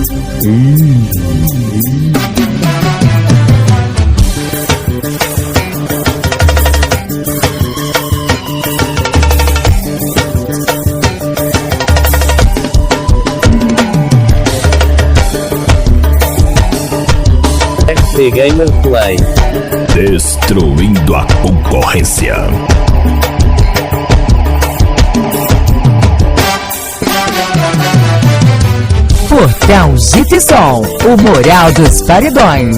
RT Gamer Play. Destruindo a concorrência. Portal Gitson, o moral dos paredões.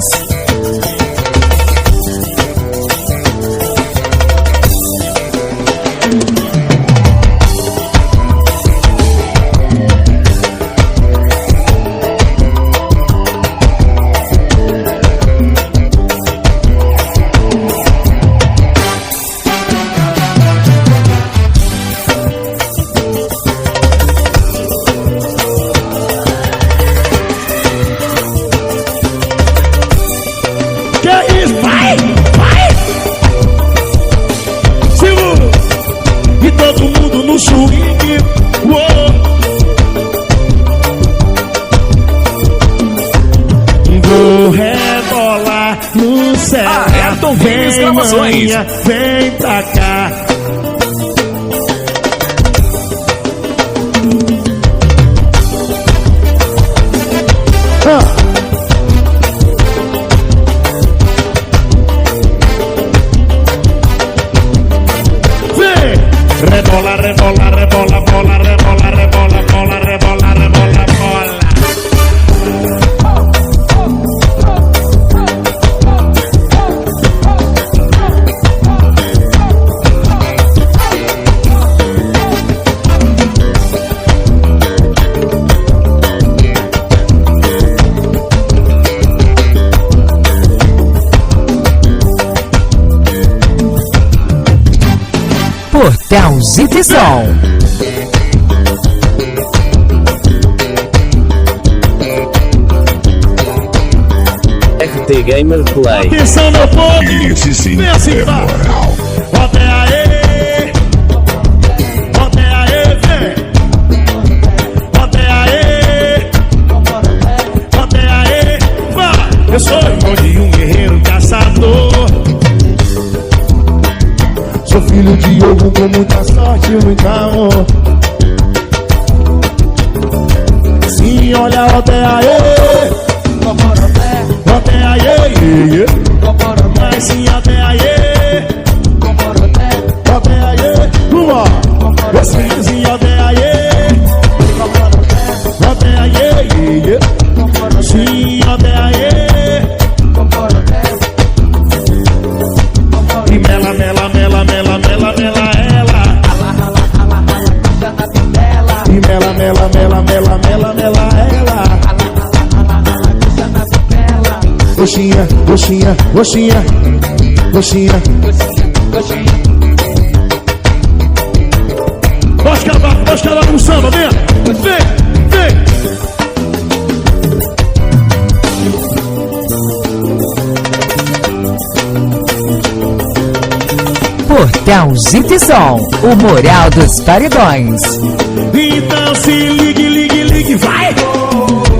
Ayrton Games Gravações. Vem pra cá. Vem! Rebola, rebola, rebola, bola, rebola, rebola, bola, rebola, rebola, bola. Portal Gitson. RT Gamer Play. Atenção, meu povo! Esse sim vem assim, é vai. moral. Bota aí! Bota aí, vem! Bota aí! Bota aí! Vai! Eu sou irmão de um guerreiro caçador. Sou filho de ovo com muita sorte e muito amor. Sim, olha, bota aí! Bota aí! Mas sim, bota aí! Bota aí! Vamos! Sim, sim, bota aí! Bota aí! Sim, bota aí! E mela, mela, mela, mela, mela, mela, ela. E mela, mela, mela, mela, mela, mela, ela. Coxinha, coxinha, coxinha, coxinha. Pode acabar com o samba, vem, vem, vem. Portal Gitson, o moral dos paredões. Então se ligue, ligue, ligue, vai!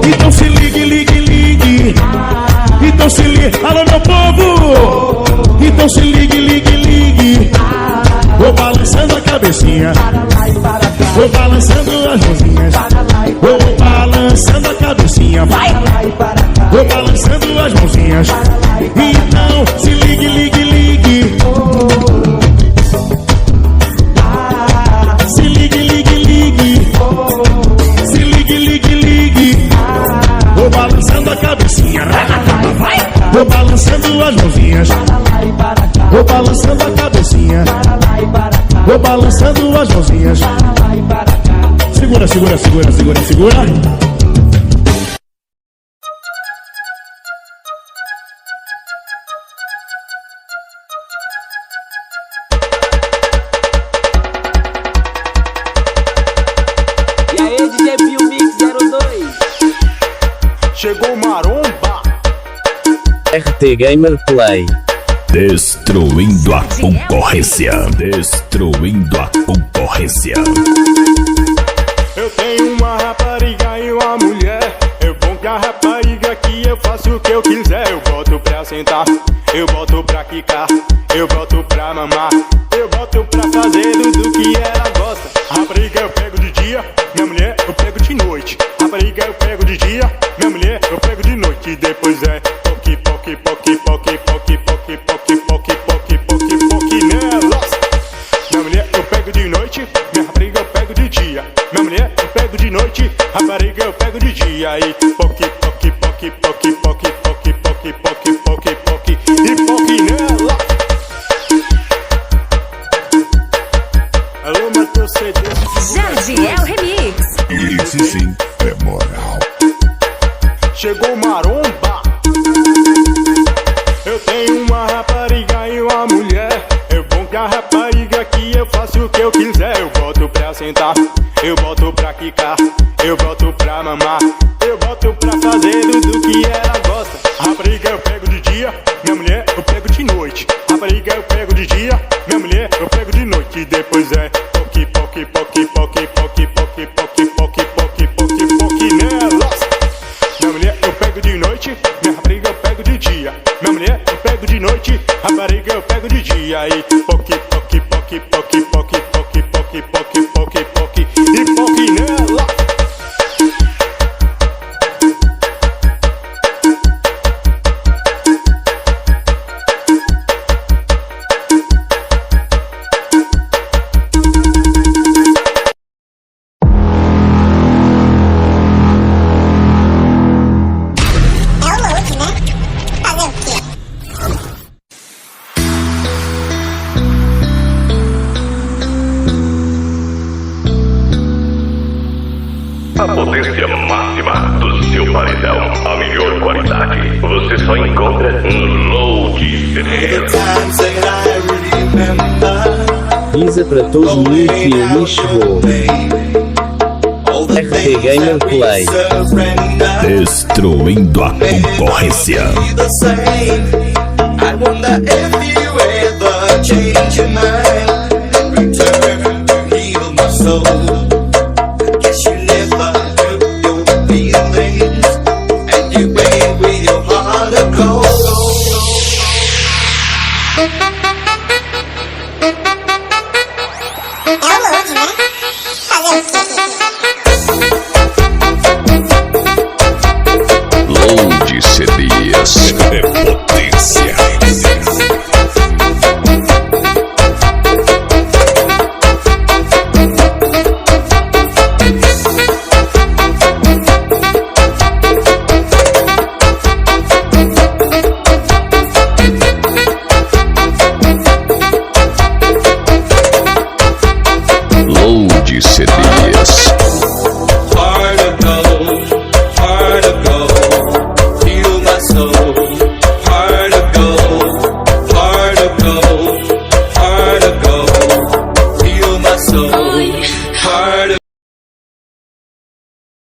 Então se ligue, ligue, ligue. Então se ligue, alô meu povo! Então se ligue, ligue, ligue. Vou balançando a cabecinha, vou balançando as mãozinhas, vou balançando a cabecinha, vai! Vou balançando as mãozinhas. Então se ligue, ligue, ligue. Se ligue, ligue, ligue. Se ligue, ligue, ligue. Vou balançando a cabecinha, vai! Vou balançando as mãozinhas, vou balançando a cabecinha, vou balançando as mãozinhas. Segura, segura, segura, segura, segura. E aí, DJ Pio Mix 02. Chegou maromba. RT Gamer Play. Destruindo a concorrência. Destruindo a concorrência. Eu tenho uma rapariga e uma mulher. É bom que a rapariga que eu faço o que eu quiser. Eu boto pra sentar, eu boto pra quicar, eu boto pra mamar, eu boto pra fazer tudo que ela gosta. Rapariga eu pego de dia, minha mulher eu pego de noite. Rapariga eu pego de dia, minha mulher eu pego de noite. E depois é poque, poque, poque, poque, poque, poque, poque, poque, poque, poque, poque nelas. Minha mulher eu pego de noite, minha rapariga eu pego de dia. Minha mulher eu pego de noite, rapariga eu pego de dia. E poque, poque, poque, poque, poque, poque, poque, poque, poque, poque e poque nela. Alô, Matheus CD. Jardiel Remix. Esse sim é moral. Chegou maromba. Eu tenho uma rapariga e uma mulher. É bom que a rapariga que eu faço o que eu quiser. Eu boto pra sentar, eu boto pra quicar, eu boto pra mamar, eu boto pra fazer tudo que ela gosta. Rapariga eu pego de dia, minha mulher eu pego de noite. Rapariga eu pego de dia, minha mulher eu pego de noite. E depois é poque, poque, poque, poque, poque, poque, poque, poque, poque, poque, poque nelas. Minha mulher eu pego de noite, minha rapariga eu pego de dia. Minha mulher eu pego de noite, rapariga eu pego de dia. E poque, poque, poque, poque, poque, poque, poque, poque, poque, poque e poque nela. A potência máxima do seu paredão, a melhor qualidade, você só encontra no Load CD. Guisa para todo mundo que ali chegou. RT Gamer Play. Destruindo a concorrência. I wonder if you ever change your mind and return to heal my soul.